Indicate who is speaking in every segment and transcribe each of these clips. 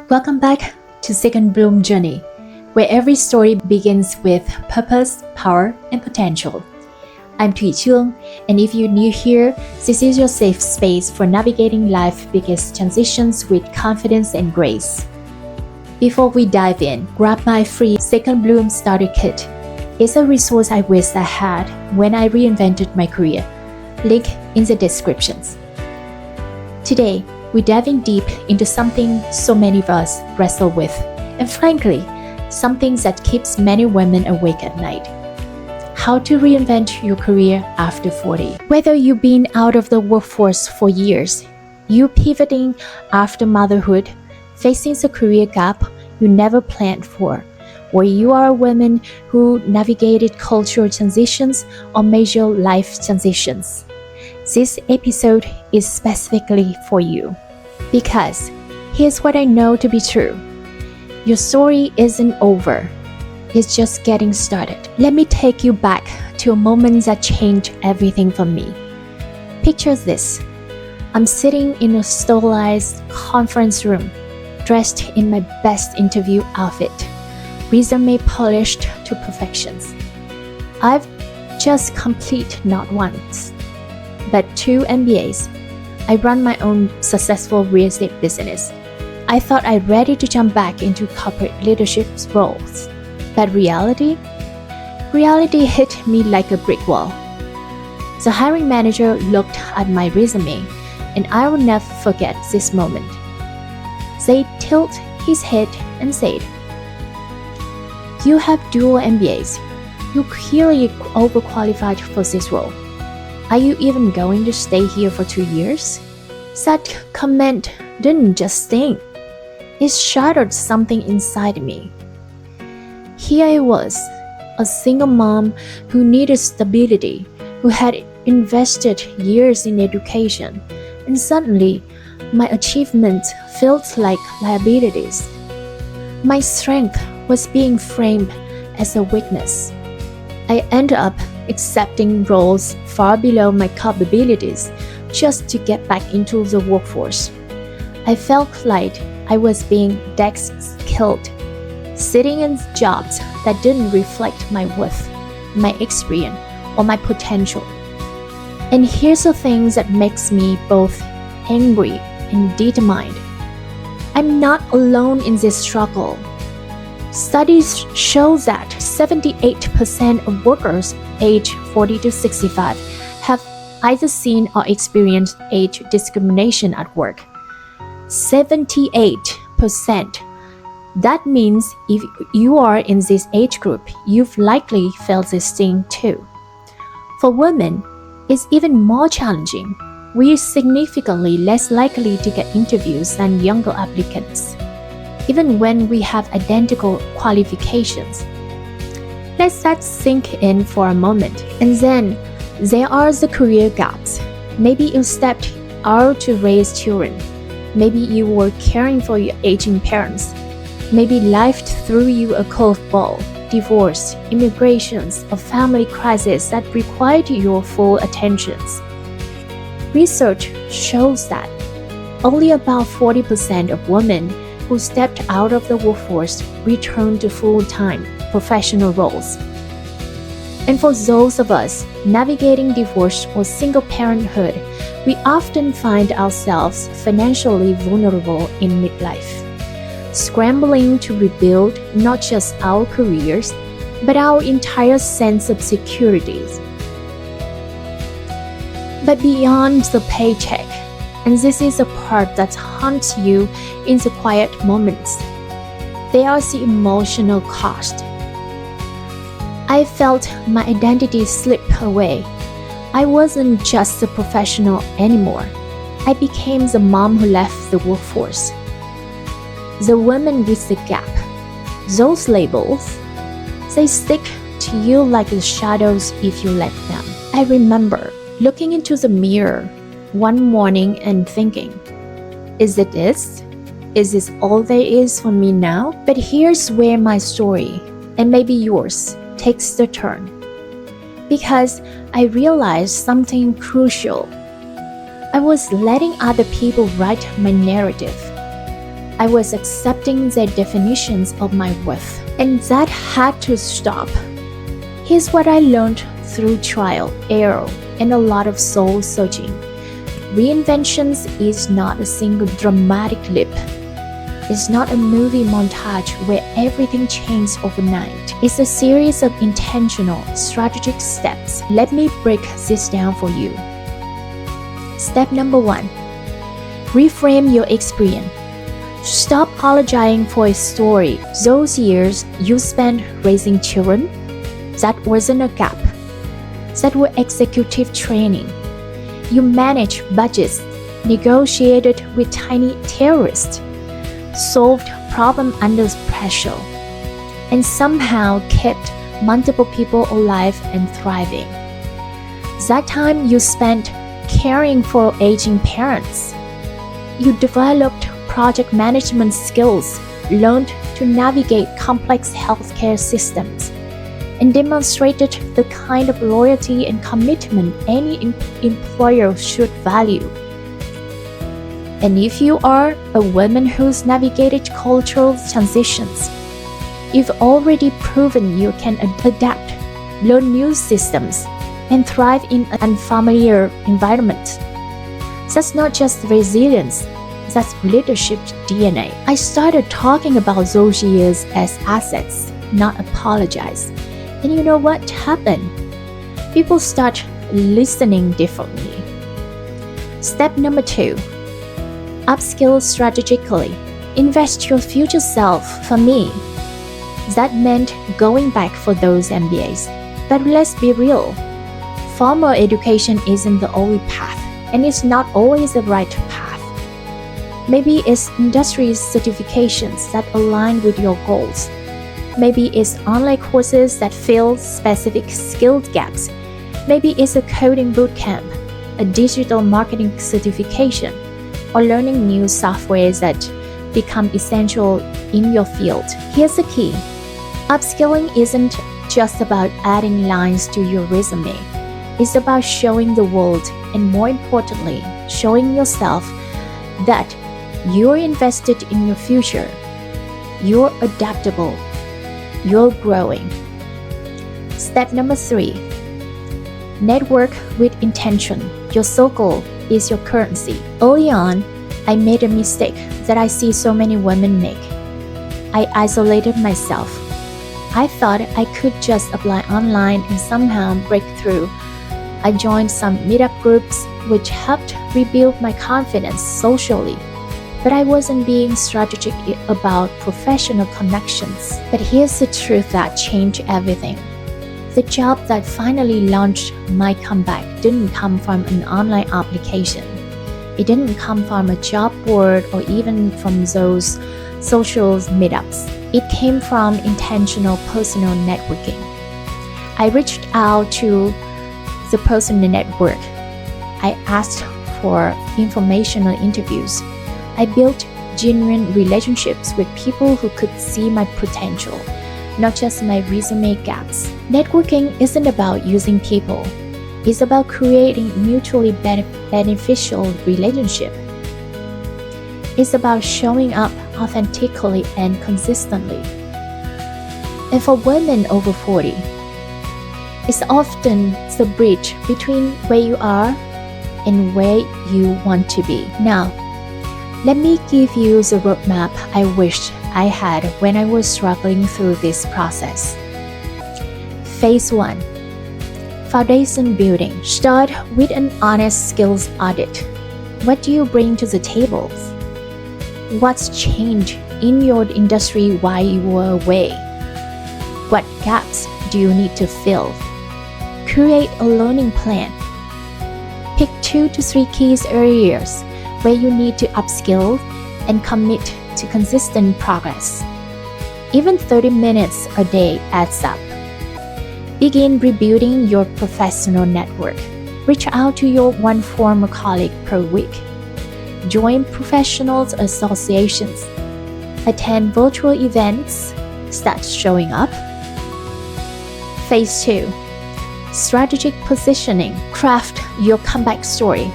Speaker 1: Welcome back to Second Bloom Journey, where every story begins with purpose, power, and potential. I'm Thủy Chương, and if you're new here, this is your safe space for navigating life's biggest transitions with confidence and grace. Before we dive in, grab my free Second Bloom Starter Kit. It's a resource I wish I had when I reinvented my career. Link in the descriptions. Today, we're diving deep into something so many of us wrestle with, and frankly, something that keeps many women awake at night. How to reinvent your career after 40. Whether you've been out of the workforce for years, you pivoting after motherhood, facing a career gap you never planned for, or you are a woman who navigated cultural transitions or major life transitions, this episode is specifically for you. Because here's what I know to be true. Your story isn't over. It's just getting started. Let me take you back to a moment that changed everything for me. Picture this. I'm sitting in a sterilized conference room, dressed in my best interview outfit, resume polished to perfection. I've just completed not once, but 2 MBAs. I run my own successful real estate business. I thought I'm ready to jump back into corporate leadership roles. But reality hit me like a brick wall. The hiring manager looked at my resume, and I will never forget this moment. They tilted his head and said, "You have dual MBAs. You're clearly overqualified for this role. Are you even going to stay here for 2 years?" That comment didn't just sting. It shattered something inside me. Here I was, a single mom who needed stability, who had invested years in education, and suddenly my achievements felt like liabilities. My strength was being framed as a weakness. I ended up accepting roles far below my capabilities just to get back into the workforce. I felt like I was being Deskkilled, sitting in jobs that didn't reflect my worth, my experience, or my potential. And here's the thing that makes me both angry and determined. I'm not alone in this struggle. Studies show that 78% of workers aged 40 to 65 have either seen or experienced age discrimination at work. 78%. That means if you are in this age group, you've likely felt this thing too. For women, it's even more challenging. We're significantly less likely to get interviews than younger applicants, even when we have identical qualifications. Let that sink in for a moment. And then there are the career gaps. Maybe you stepped out to raise children. Maybe you were caring for your aging parents. Maybe life threw you a curveball, divorce, immigrations, or family crisis that required your full attention. Research shows that only about 40% of women who stepped out of the workforce returned to full-time professional roles. And for those of us navigating divorce or single parenthood, we often find ourselves financially vulnerable in midlife, scrambling to rebuild not just our careers, but our entire sense of security. But beyond the paycheck, and this is the part that haunts you in the quiet moments, there are the emotional cost. I felt my identity slip away. I wasn't just a professional anymore. I became the mom who left the workforce. The woman with the gap. Those labels, they stick to you like the shadows if you let them. I remember looking into the mirror one morning and thinking, is it this? Is this all there is for me now? But here's where my story, and maybe yours, takes the turn. Because I realized something crucial. I was letting other people write my narrative. I was accepting their definitions of my worth, and that had to stop. Here's what I learned through trial, error, and a lot of soul searching. Reinventions is not a single dramatic leap. It's not a movie montage where everything changes overnight. It's a series of intentional, strategic steps. Let me break this down for you. Step number 1. Reframe your experience. Stop apologizing for a story. Those years you spent raising children, that wasn't a gap. That were executive training. You managed budgets, negotiated with tiny terrorists, solved problems under pressure, and somehow kept multiple people alive and thriving. That time you spent caring for aging parents. You developed project management skills, learned to navigate complex healthcare systems, and demonstrated the kind of loyalty and commitment any employer should value. And if you are a woman who's navigated cultural transitions, you've already proven you can adapt, learn new systems, and thrive in an unfamiliar environment. That's not just resilience, that's leadership DNA. I started talking about those years as assets, not apologize. And you know what happened? People start listening differently. Step number 2. Upskill strategically. Invest your future self. For me, that meant going back for those MBAs. But let's be real. Formal education isn't the only path, and it's not always the right path. Maybe it's industry certifications that align with your goals. Maybe it's online courses that fill specific skill gaps. Maybe it's a coding bootcamp, a digital marketing certification, or learning new softwares that become essential in your field. Here's the key. Upskilling isn't just about adding lines to your resume. It's about showing the world, and more importantly, showing yourself that you're invested in your future. You're adaptable. You're growing. Step number 3. Network with intention. Your circle is your currency. Early on, I made a mistake that I see so many women make. I isolated myself. I thought I could just apply online and somehow break through. I joined some meetup groups which helped rebuild my confidence socially. But I wasn't being strategic about professional connections. But here's the truth that changed everything. The job that finally launched my comeback didn't come from an online application. It didn't come from a job board or even from those social meetups. It came from intentional personal networking. I reached out to the personal network. I asked for informational interviews. I built genuine relationships with people who could see my potential, not just my resume gaps. Networking isn't about using people. It's about creating mutually beneficial relationships. It's about showing up authentically and consistently. And for women over 40, it's often the bridge between where you are and where you want to be. Now, let me give you the roadmap I wished I had when I was struggling through this process. Phase 1. Foundation building. Start with an honest skills audit. What do you bring to the table? What's changed in your industry while you were away? What gaps do you need to fill? Create a learning plan. Pick 2 to 3 key areas where you need to upskill and commit to consistent progress. Even 30 minutes a day adds up. Begin rebuilding your professional network. Reach out to your one former colleague per week. Join professional associations. Attend virtual events. Start showing up. Phase 2. Strategic positioning. Craft your comeback story.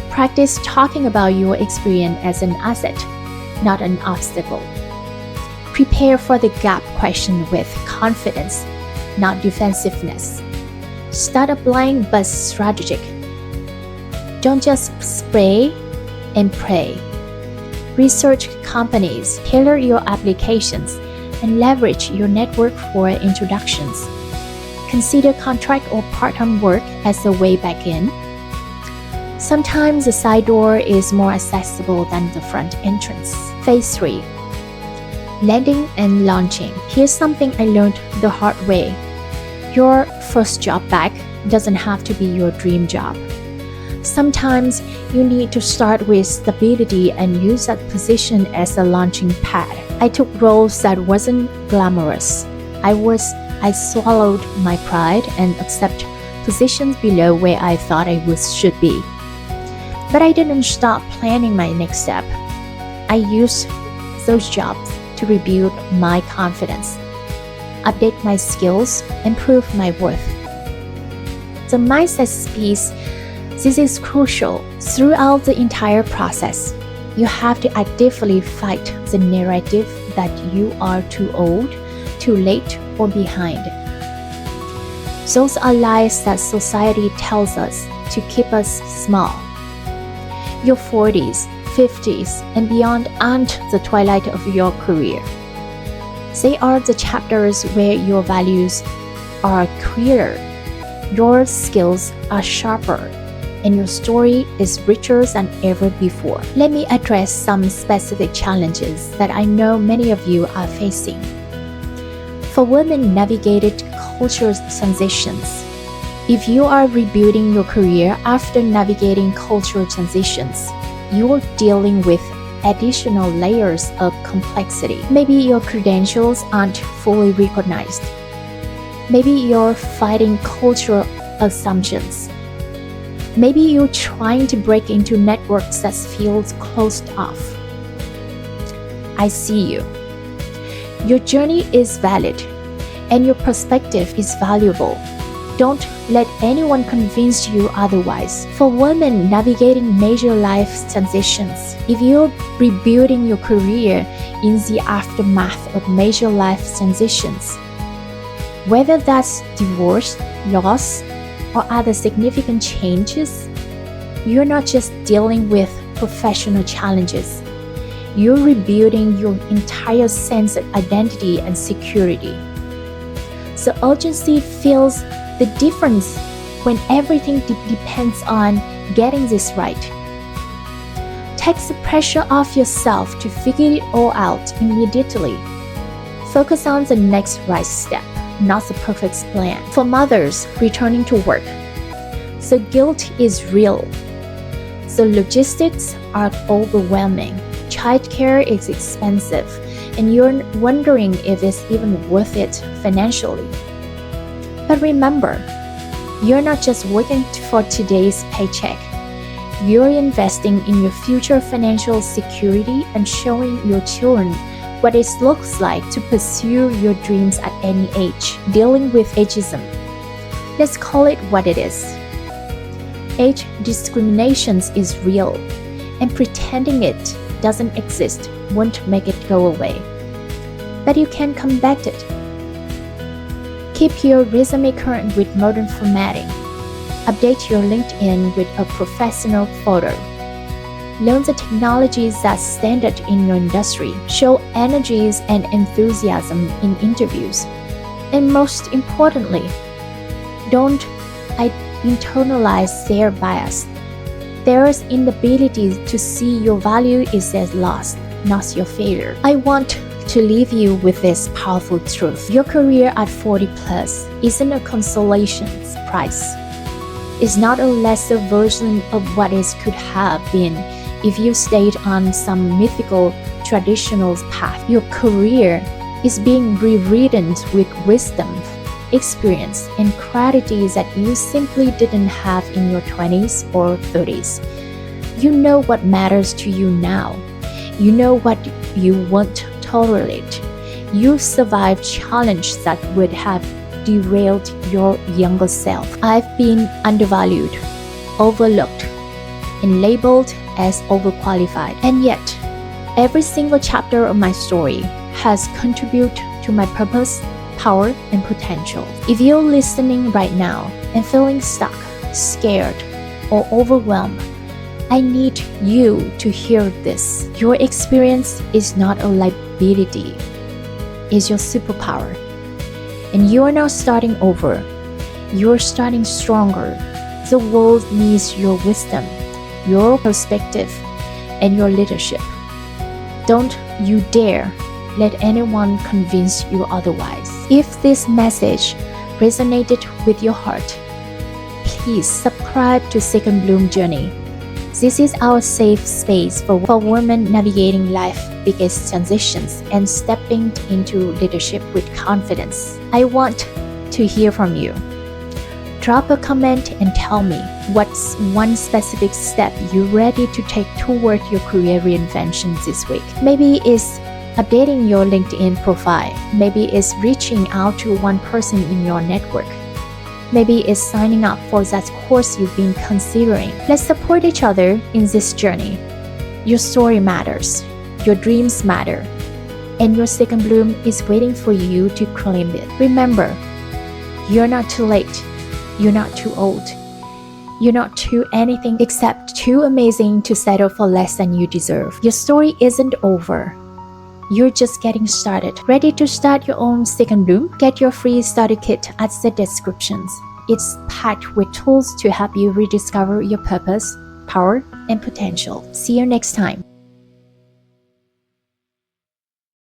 Speaker 1: Practice talking about your experience as an asset. not an obstacle. Prepare for the gap question with confidence, not defensiveness. Start applying but strategic. Don't just spray and pray. Research companies, tailor your applications, and leverage your network for introductions. Consider contract or part-time work as a way back in. Sometimes the side door is more accessible than the front entrance. Phase 3. Landing and launching. Here's something I learned the hard way. Your first job back doesn't have to be your dream job. Sometimes you need to start with stability and use that position as a launching pad. I took roles that wasn't glamorous. I swallowed my pride and accepted positions below where I thought I should be. But I didn't stop planning my next step. I used those jobs to rebuild my confidence, update my skills, and prove my worth. The mindset piece, this is crucial throughout the entire process. You have to actively fight the narrative that you are too old, too late, or behind. Those are lies that society tells us to keep us small. Your 40s, 50s, and beyond aren't the twilight of your career. They are the chapters where your values are clearer, your skills are sharper, and your story is richer than ever before. Let me address some specific challenges that I know many of you are facing. For women navigated culture transitions, if you are rebuilding your career after navigating cultural transitions, you are dealing with additional layers of complexity. Maybe your credentials aren't fully recognized. Maybe you're fighting cultural assumptions. Maybe you're trying to break into networks that feels closed off. I see you. Your journey is valid, and your perspective is valuable. Don't let anyone convince you otherwise. For women navigating major life transitions, if you're rebuilding your career in the aftermath of major life transitions, whether that's divorce, loss, or other significant changes, you're not just dealing with professional challenges. You're rebuilding your entire sense of identity and security. So urgency feels the difference when everything depends on getting this right. Take the pressure off yourself to figure it all out immediately. Focus on the next right step, not the perfect plan. For mothers returning to work, the guilt is real. The logistics are overwhelming. Childcare is expensive, and you're wondering if it's even worth it financially. But remember, you're not just working for today's paycheck. You're investing in your future financial security and showing your children what it looks like to pursue your dreams at any age. Dealing with ageism. Let's call it what it is. Age discrimination is real, and pretending it doesn't exist won't make it go away. But you can combat it. Keep your resume current with modern formatting. Update your LinkedIn with a professional photo. Learn the technologies that stand out in your industry. Show energies and enthusiasm in interviews. And most importantly, don't internalize their bias. Their inability to see your value is as loss, not your failure. I want to leave you with this powerful truth. Your career at 40 plus isn't a consolation prize. It's not a lesser version of what it could have been if you stayed on some mythical traditional path. Your career is being rewritten with wisdom, experience, and qualities that you simply didn't have in your 20s or 30s. You know what matters to you now. You know what you won't tolerate. You survived challenges that would have derailed your younger self. I've been undervalued, overlooked, and labeled as overqualified. And yet, Every single chapter of my story has contributed to my purpose, power, and potential. If you're listening right now and feeling stuck, scared, or overwhelmed, I need you to hear this. Your experience is not a liability, it's your superpower. And you are now starting over. You're starting stronger. The world needs your wisdom, your perspective, and your leadership. Don't you dare let anyone convince you otherwise. If this message resonated with your heart, please subscribe to Second Bloom Journey. This is our safe space for women navigating life's biggest transitions and stepping into leadership with confidence. I want to hear from you. Drop a comment and tell me what's one specific step you're ready to take toward your career reinvention this week. Maybe it's updating your LinkedIn profile. Maybe it's reaching out to one person in your network. Maybe it's signing up for that course you've been considering. Let's support each other in this journey. Your story matters. Your dreams matter. And your second bloom is waiting for you to claim it. Remember, you're not too late. You're not too old. You're not too anything except too amazing to settle for less than you deserve. Your story isn't over. You're just getting started. Ready to start your own second bloom? Get your free starter kit at the descriptions. It's packed with tools to help you rediscover your purpose, power, and potential. See you next time.